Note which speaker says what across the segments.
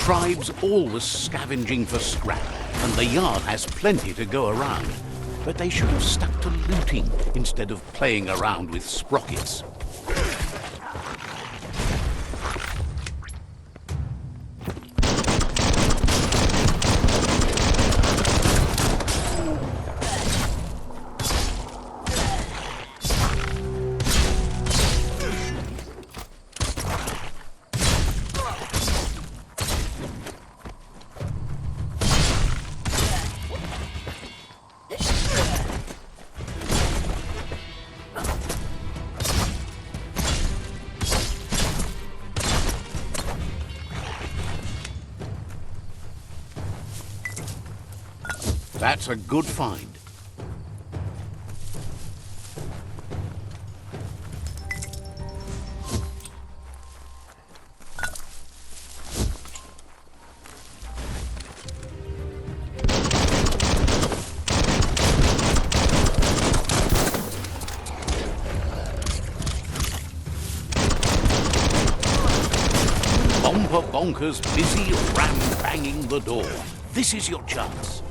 Speaker 1: tribe's always scavenging for scrap, and the yard has plenty to go around. But they should have stuck to looting instead of playing around with sprockets. That's a good find. Bomber Bonker's busy ram-banging the door. This is your chance.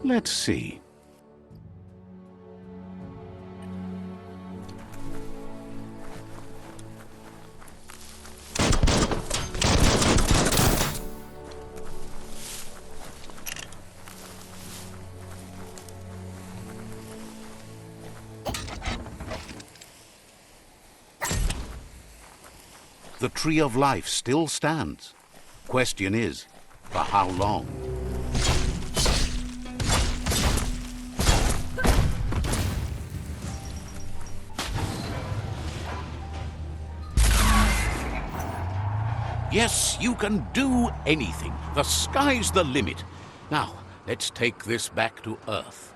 Speaker 1: Let's see. The Tree of Life still stands. Question is, for how long? Yes, you can do anything. The sky's the limit. Now, let's take this back to Earth.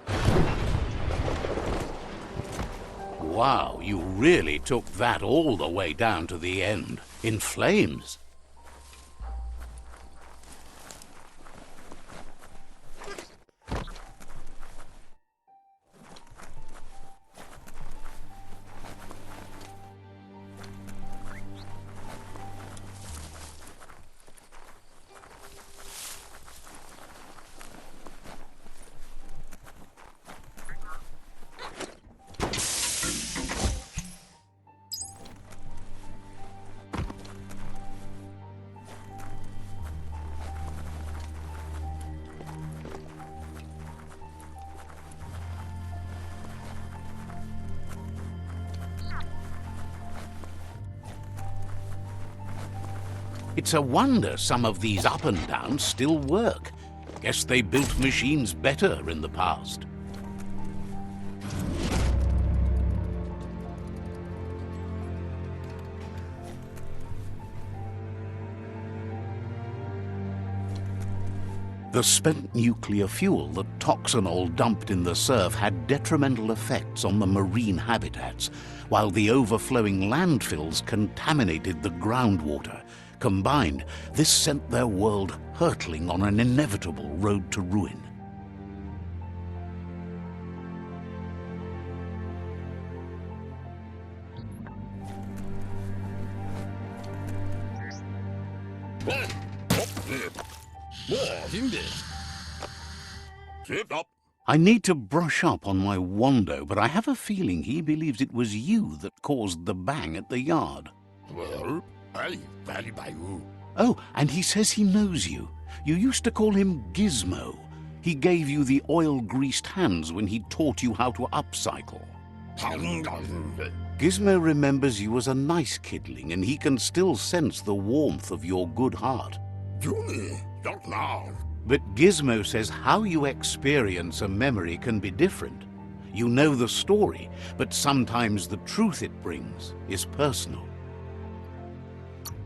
Speaker 1: Wow, you really took that all the way down to the end, in flames. It's a wonder some of these up and downs still work. Guess they built machines better in the past. The spent nuclear fuel that Toxanol dumped in the surf had detrimental effects on the marine habitats, while the overflowing landfills contaminated the groundwater. Combined, this sent their world hurtling on an inevitable road to ruin.
Speaker 2: Sit up.
Speaker 1: I need to brush up on my Wando, but I have a feeling he believes it was you that caused the bang at the yard.
Speaker 2: Well, I very by you.
Speaker 1: Oh, and he says he knows you. You used to call him Gizmo. He gave you the oil-greased hands when he taught you how to upcycle. Gizmo remembers you as a nice kidling, and he can still sense the warmth of your good heart.
Speaker 2: Junie, not now.
Speaker 1: But Gizmo says how you experience a memory can be different. You know the story, but sometimes the truth it brings is personal.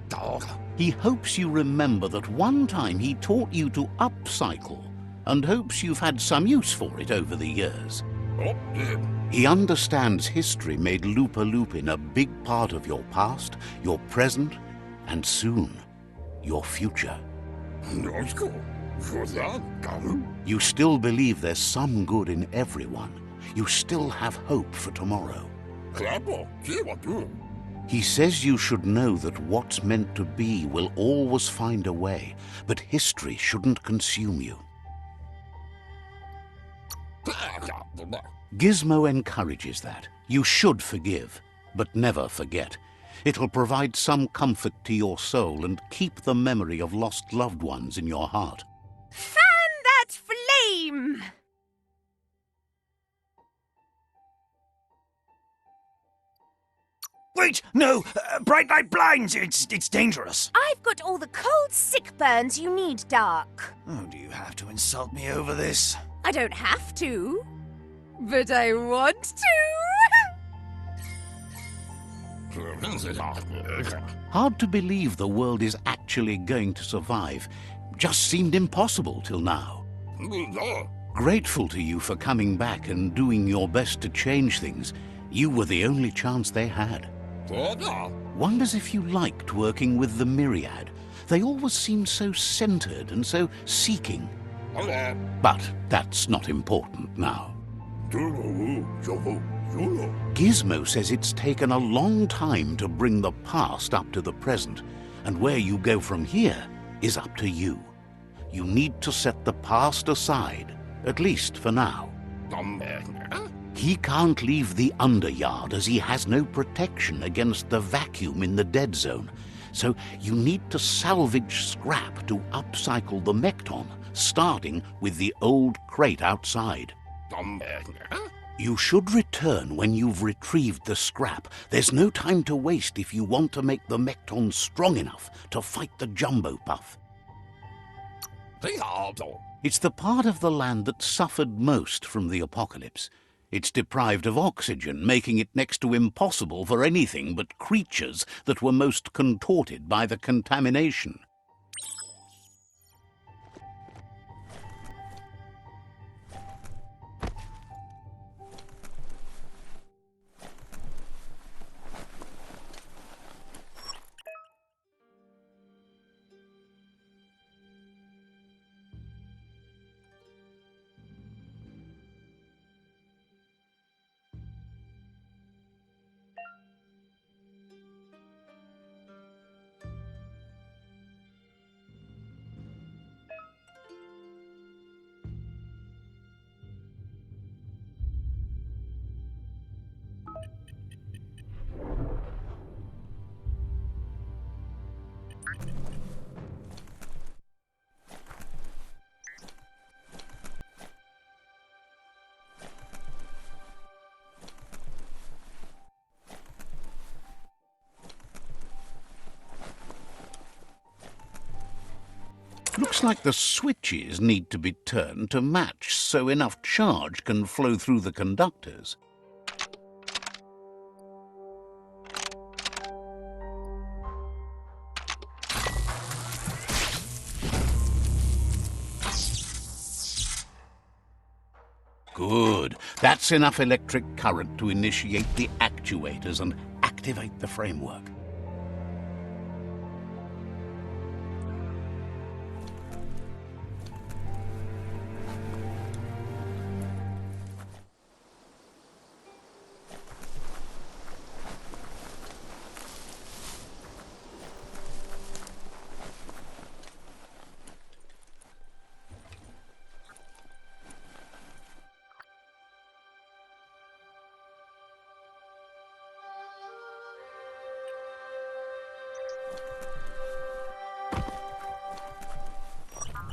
Speaker 2: Dog.
Speaker 1: He hopes you remember that one time he taught you to upcycle, and hopes you've had some use for it over the years.
Speaker 2: Oh, dear.
Speaker 1: He understands history made Loopa Loopin a big part of your past, your present, and soon, your future.
Speaker 2: Let's go. For that,
Speaker 1: You still believe there's some good in everyone. You still have hope for tomorrow.
Speaker 2: Clapper, see what do.
Speaker 1: He says you should know that what's meant to be will always find a way, but history shouldn't consume you. Gizmo encourages that. You should forgive, but never forget. It'll provide some comfort to your soul and keep the memory of lost loved ones in your heart.
Speaker 3: Fan that flame!
Speaker 4: Wait, no! Bright light blinds! It's dangerous!
Speaker 3: I've got all the cold sick burns you need, Dark.
Speaker 4: Oh, do you have to insult me over this?
Speaker 3: I don't have to, but I want to.
Speaker 1: Hard to believe the world is actually going to survive. Just seemed impossible till now. Grateful to you for coming back and doing your best to change things. You were the only chance they had. Wonders if you liked working with the Myriad. They always seemed so centered and so seeking. But that's not important now. Gizmo says it's taken a long time to bring the past up to the present, and where you go from here is up to you. You need to set the past aside, at least for now. He can't leave the Underyard as he has no protection against the vacuum in the dead zone, so you need to salvage scrap to upcycle the Mekton, starting with the old crate outside. You should return when you've retrieved the scrap. There's no time to waste if you want to make the Mekton strong enough to fight the Jumbo Puff. It's the part of the land that suffered most from the apocalypse. It's deprived of oxygen, making it next to impossible for anything but creatures that were most contorted by the contamination. Looks like the switches need to be turned to match so enough charge can flow through the conductors. Good. That's enough electric current to initiate the actuators and activate the framework.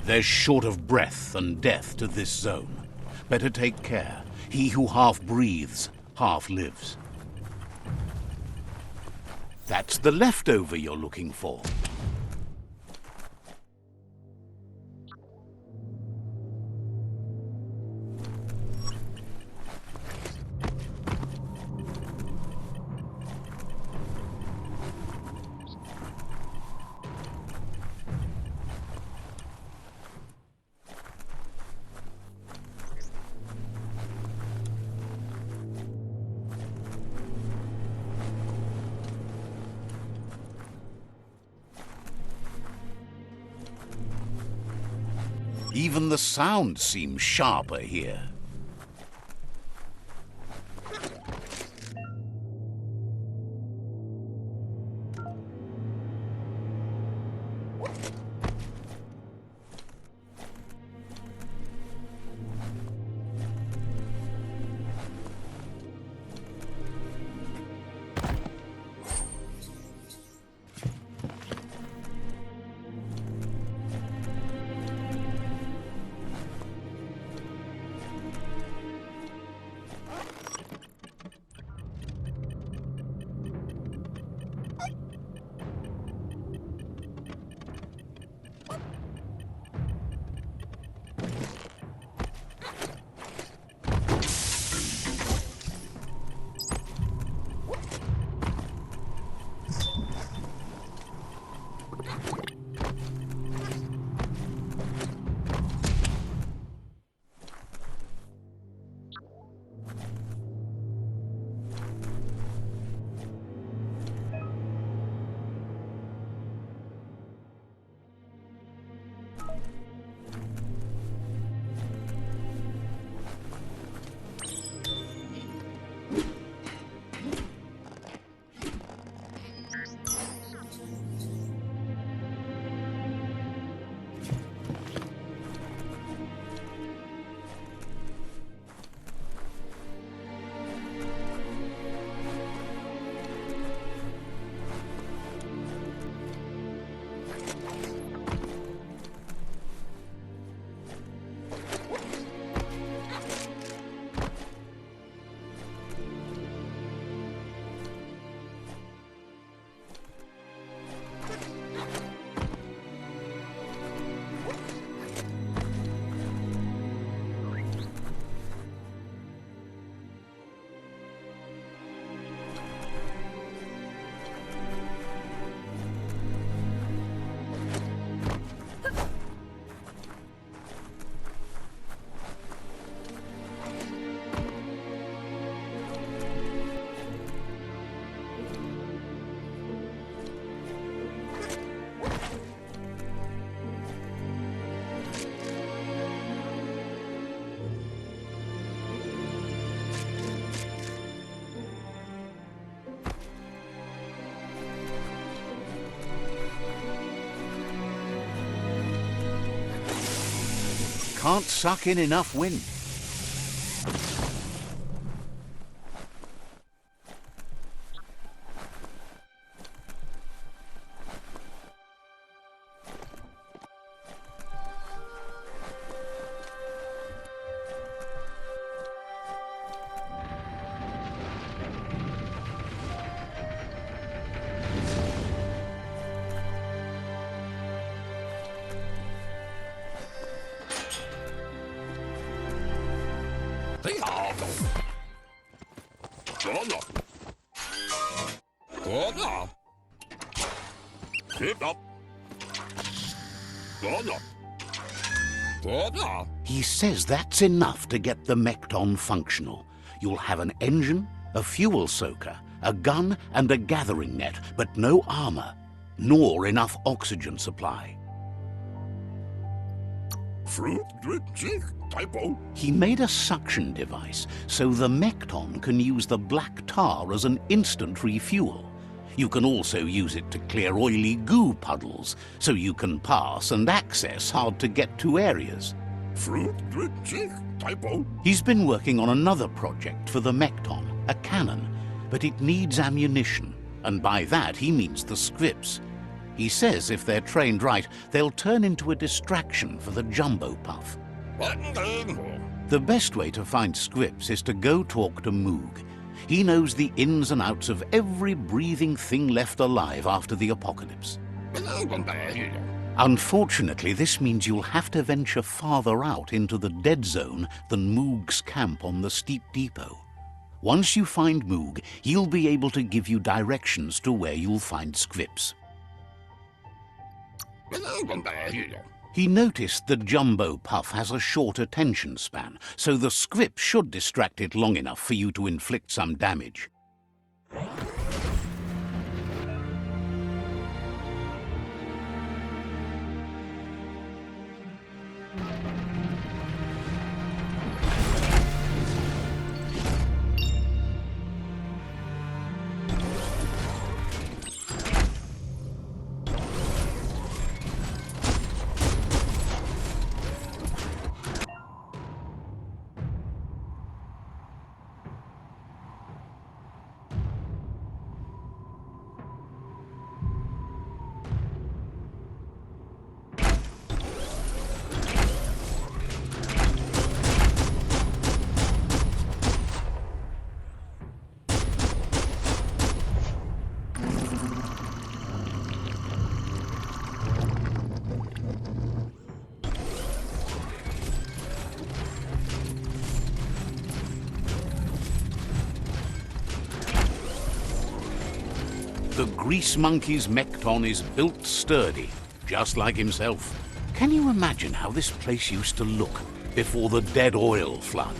Speaker 1: There's short of breath and death to this zone. Better take care. He who half breathes, half lives. That's the leftover you're looking for. Even the sound seems sharper here. Can't suck in enough wind. He says that's enough to get the Mekton functional. You'll have an engine, a fuel soaker, a gun and a gathering net, but no armor, nor enough oxygen supply.
Speaker 2: Fruit, drink, typo.
Speaker 1: He made a suction device so the Mekton can use the black tar as an instant refuel. You can also use it to clear oily goo puddles, so you can pass and access hard-to-get-to areas.
Speaker 2: Fruit, drink, typo.
Speaker 1: He's been working on another project for the Mekton, a cannon, but it needs ammunition, and by that he means the scripts. He says if they're trained right, they'll turn into a distraction for the jumbo puff. The best way to find Scripps is to go talk to Moog. He knows the ins and outs of every breathing thing left alive after the apocalypse. Unfortunately, this means you'll have to venture farther out into the dead zone than Moog's camp on the steep depot. Once you find Moog, he'll be able to give you directions to where you'll find Scripps. He noticed the jumbo puff has a short attention span, so the Scripps should distract it long enough for you to inflict some damage. The Grease Monkey's Mekton is built sturdy, just like himself. Can you imagine how this place used to look before the dead oil flood?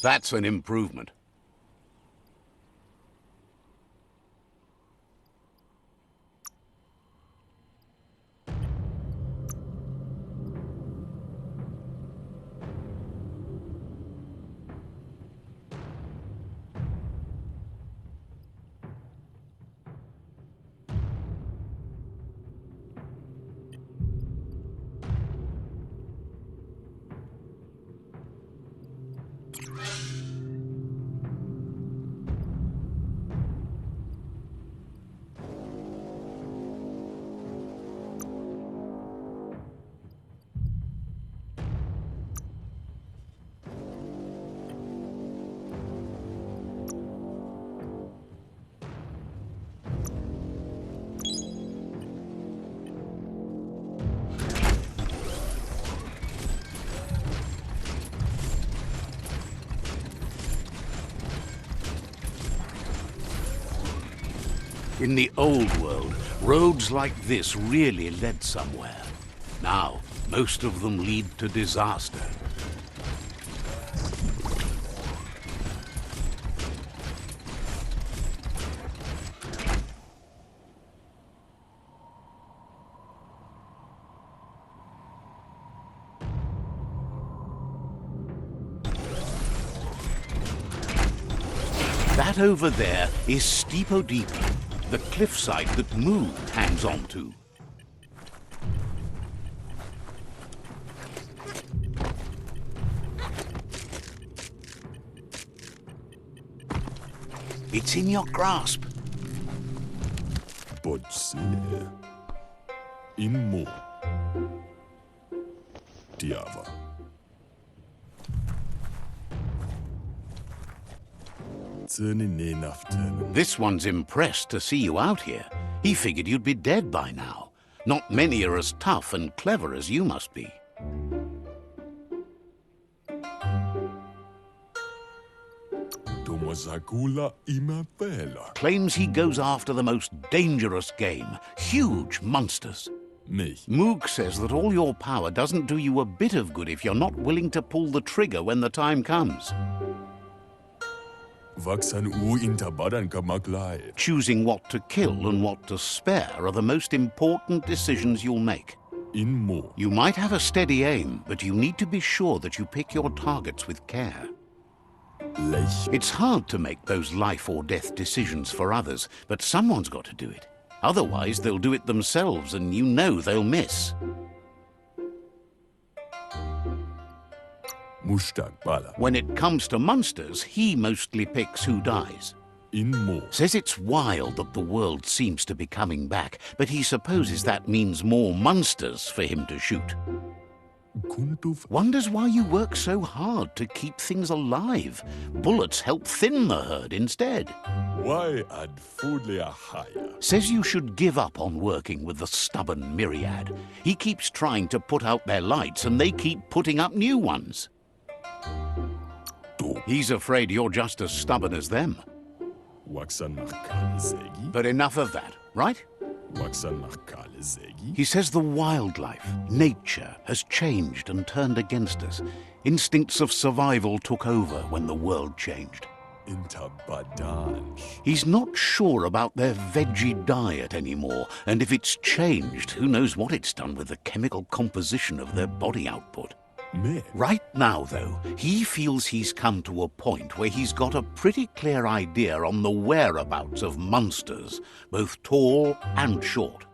Speaker 1: That's an improvement. In the old world, roads like this really led somewhere. Now, most of them lead to disaster. That over there is Steepo Deepo, the cliffside that Moog hangs on to. It's in your grasp.
Speaker 2: Potser immo Diava.
Speaker 1: This one's impressed to see you out here. He figured you'd be dead by now. Not many are as tough and clever as you must be. Claims he goes after the most dangerous game, huge monsters.
Speaker 2: Mich.
Speaker 1: Moog says that all your power doesn't do you a bit of good if you're not willing to pull the trigger when the time comes.
Speaker 2: Vaksan u intabaran kamaklai.
Speaker 1: Choosing what to kill and what to spare are the most important decisions you'll make.
Speaker 2: In mo.
Speaker 1: You might have a steady aim, but you need to be sure that you pick your targets with care.
Speaker 2: Lech.
Speaker 1: It's hard to make those life or death decisions for others, but someone's got to do it. Otherwise, they'll do it themselves, and you know they'll miss.
Speaker 2: Mushtag bala.
Speaker 1: When it comes to monsters, he mostly picks who dies.
Speaker 2: In mo.
Speaker 1: Says it's wild that the world seems to be coming back, but he supposes that means more monsters for him to shoot.
Speaker 2: Kuntuf.
Speaker 1: Wonders why you work so hard to keep things alive. Bullets help thin the herd instead.
Speaker 2: Why ad fudlea haya.
Speaker 1: Says you should give up on working with the stubborn myriad. He keeps trying to put out their lights and they keep putting up new ones.
Speaker 2: Do.
Speaker 1: He's afraid you're just as stubborn as them.
Speaker 2: Waksan nach kale zegi.
Speaker 1: But enough of that, right?
Speaker 2: Waksan nach kale zegi.
Speaker 1: He says the wildlife, nature, has changed and turned against us. Instincts of survival took over when the world changed.
Speaker 2: Intabadan.
Speaker 1: He's not sure about their veggie diet anymore, and if it's changed, who knows what it's done with the chemical composition of their body output.
Speaker 2: Me.
Speaker 1: Right now, though, he feels he's come to a point where he's got a pretty clear idea on the whereabouts of monsters, both tall and short.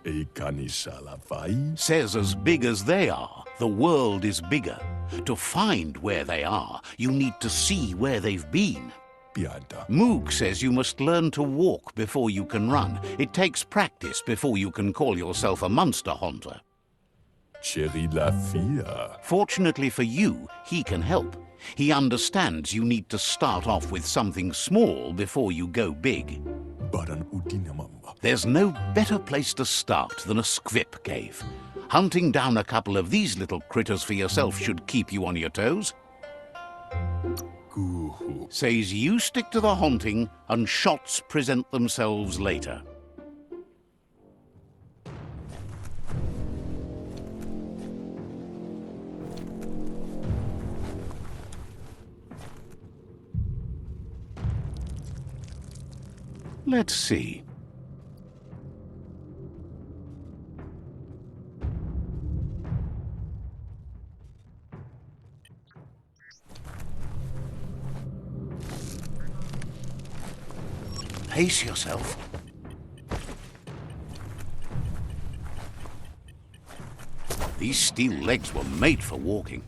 Speaker 2: Ekanishalafai.
Speaker 1: Says as big as they are, the world is bigger. To find where they are, you need to see where they've been.
Speaker 2: Piada.
Speaker 1: Moog says you must learn to walk before you can run. It takes practice before you can call yourself a monster hunter.
Speaker 2: Cherry la fia.
Speaker 1: Fortunately for you, he can help. He understands you need to start off with something small before you go big.
Speaker 2: Baran udinamamba.
Speaker 1: There's no better place to start than a squip cave. Hunting down a couple of these little critters for yourself should keep you on your toes.
Speaker 2: Guhu.
Speaker 1: Says you stick to the hunting and shots present themselves later. Let's see. Pace yourself. These steel legs were made for walking.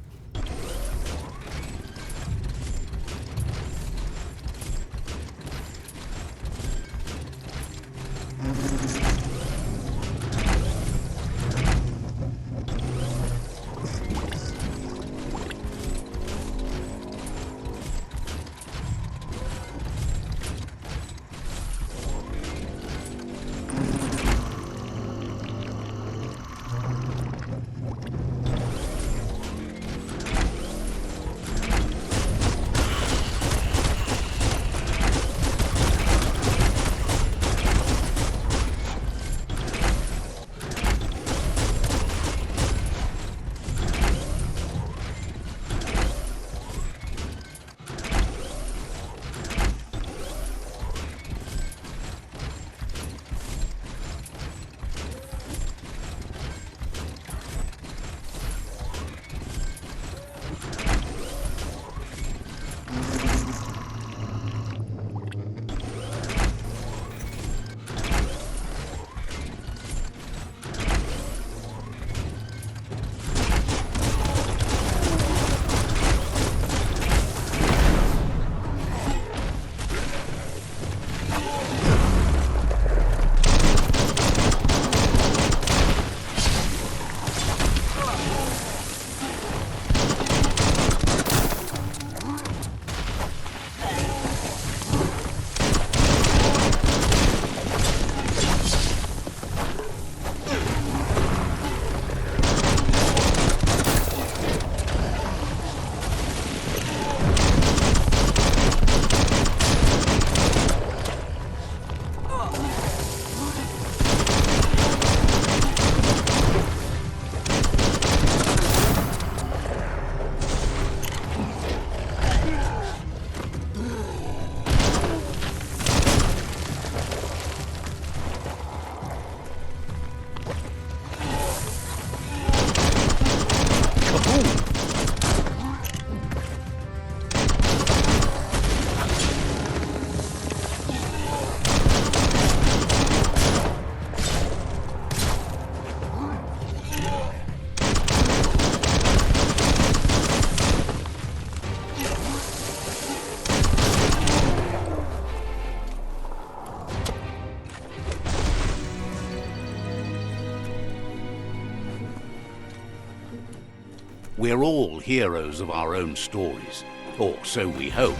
Speaker 1: We're all heroes of our own stories. Or so we hope.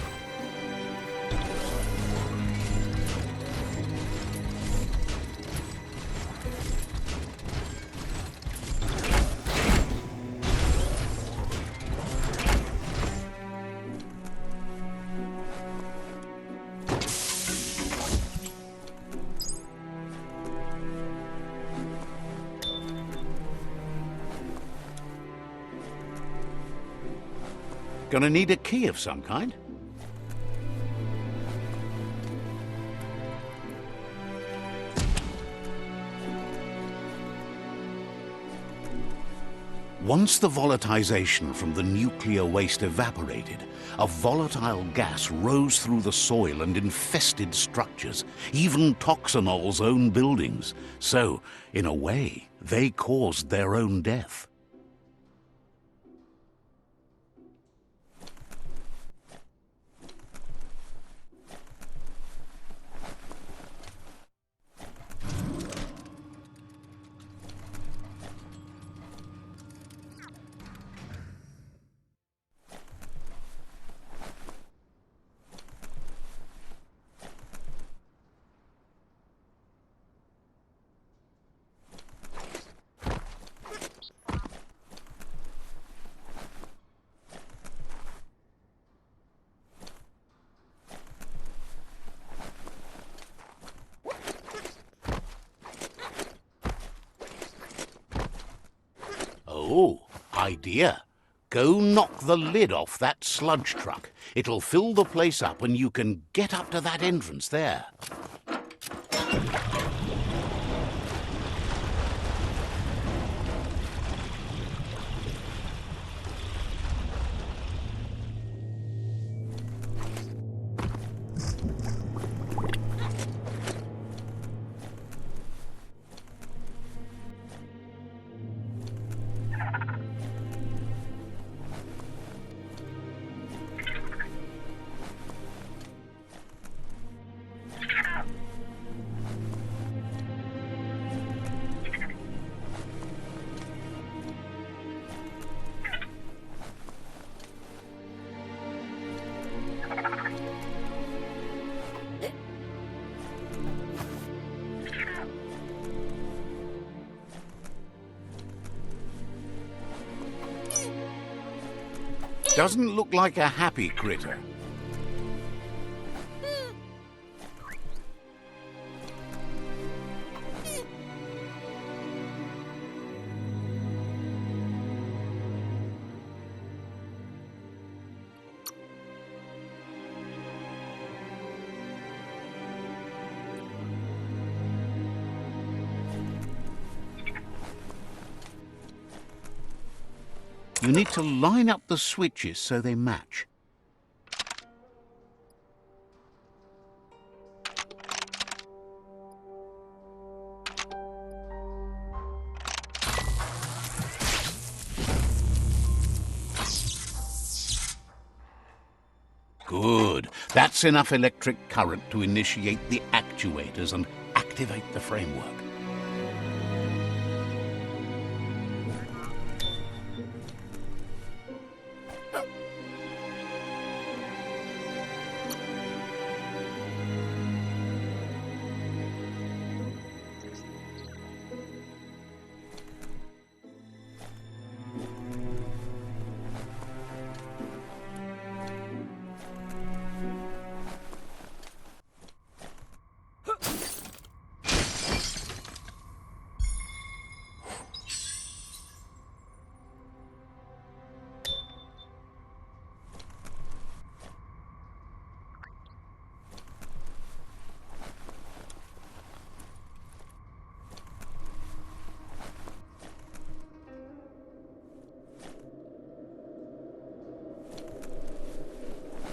Speaker 1: Gonna need a key of some kind. Once the volatilization from the nuclear waste evaporated, a volatile gas rose through the soil and infested structures, even Toxanol's own buildings. So, in a way, they caused their own death. Oh, idea. Go knock the lid off that sludge truck. It'll fill the place up and you can get up to that entrance there. Doesn't look like a happy critter. You need to line up the switches so they match. Good. That's enough electric current to initiate the actuators and activate the framework.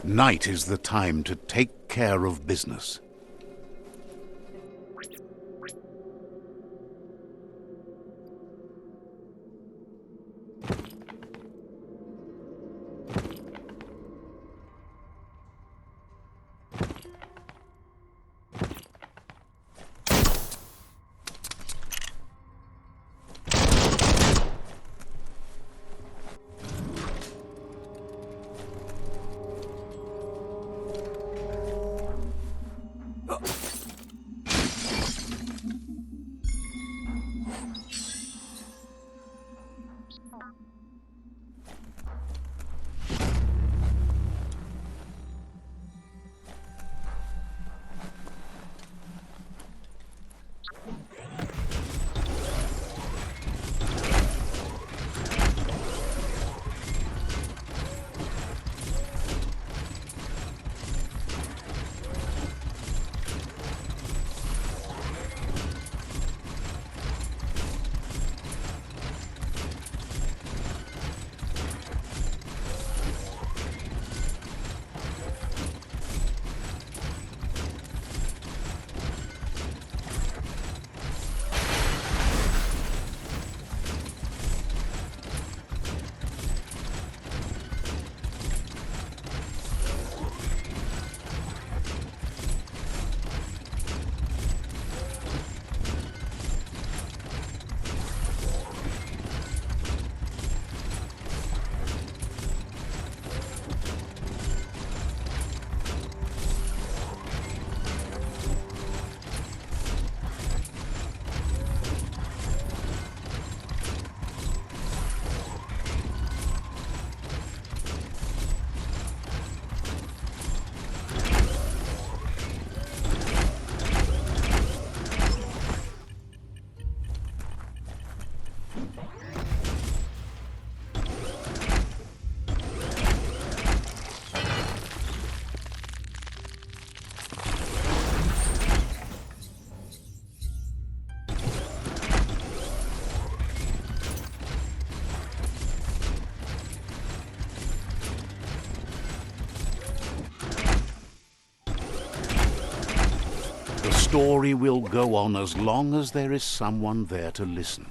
Speaker 1: Night is the time to take care of business. story will go on as long as there is someone there to listen.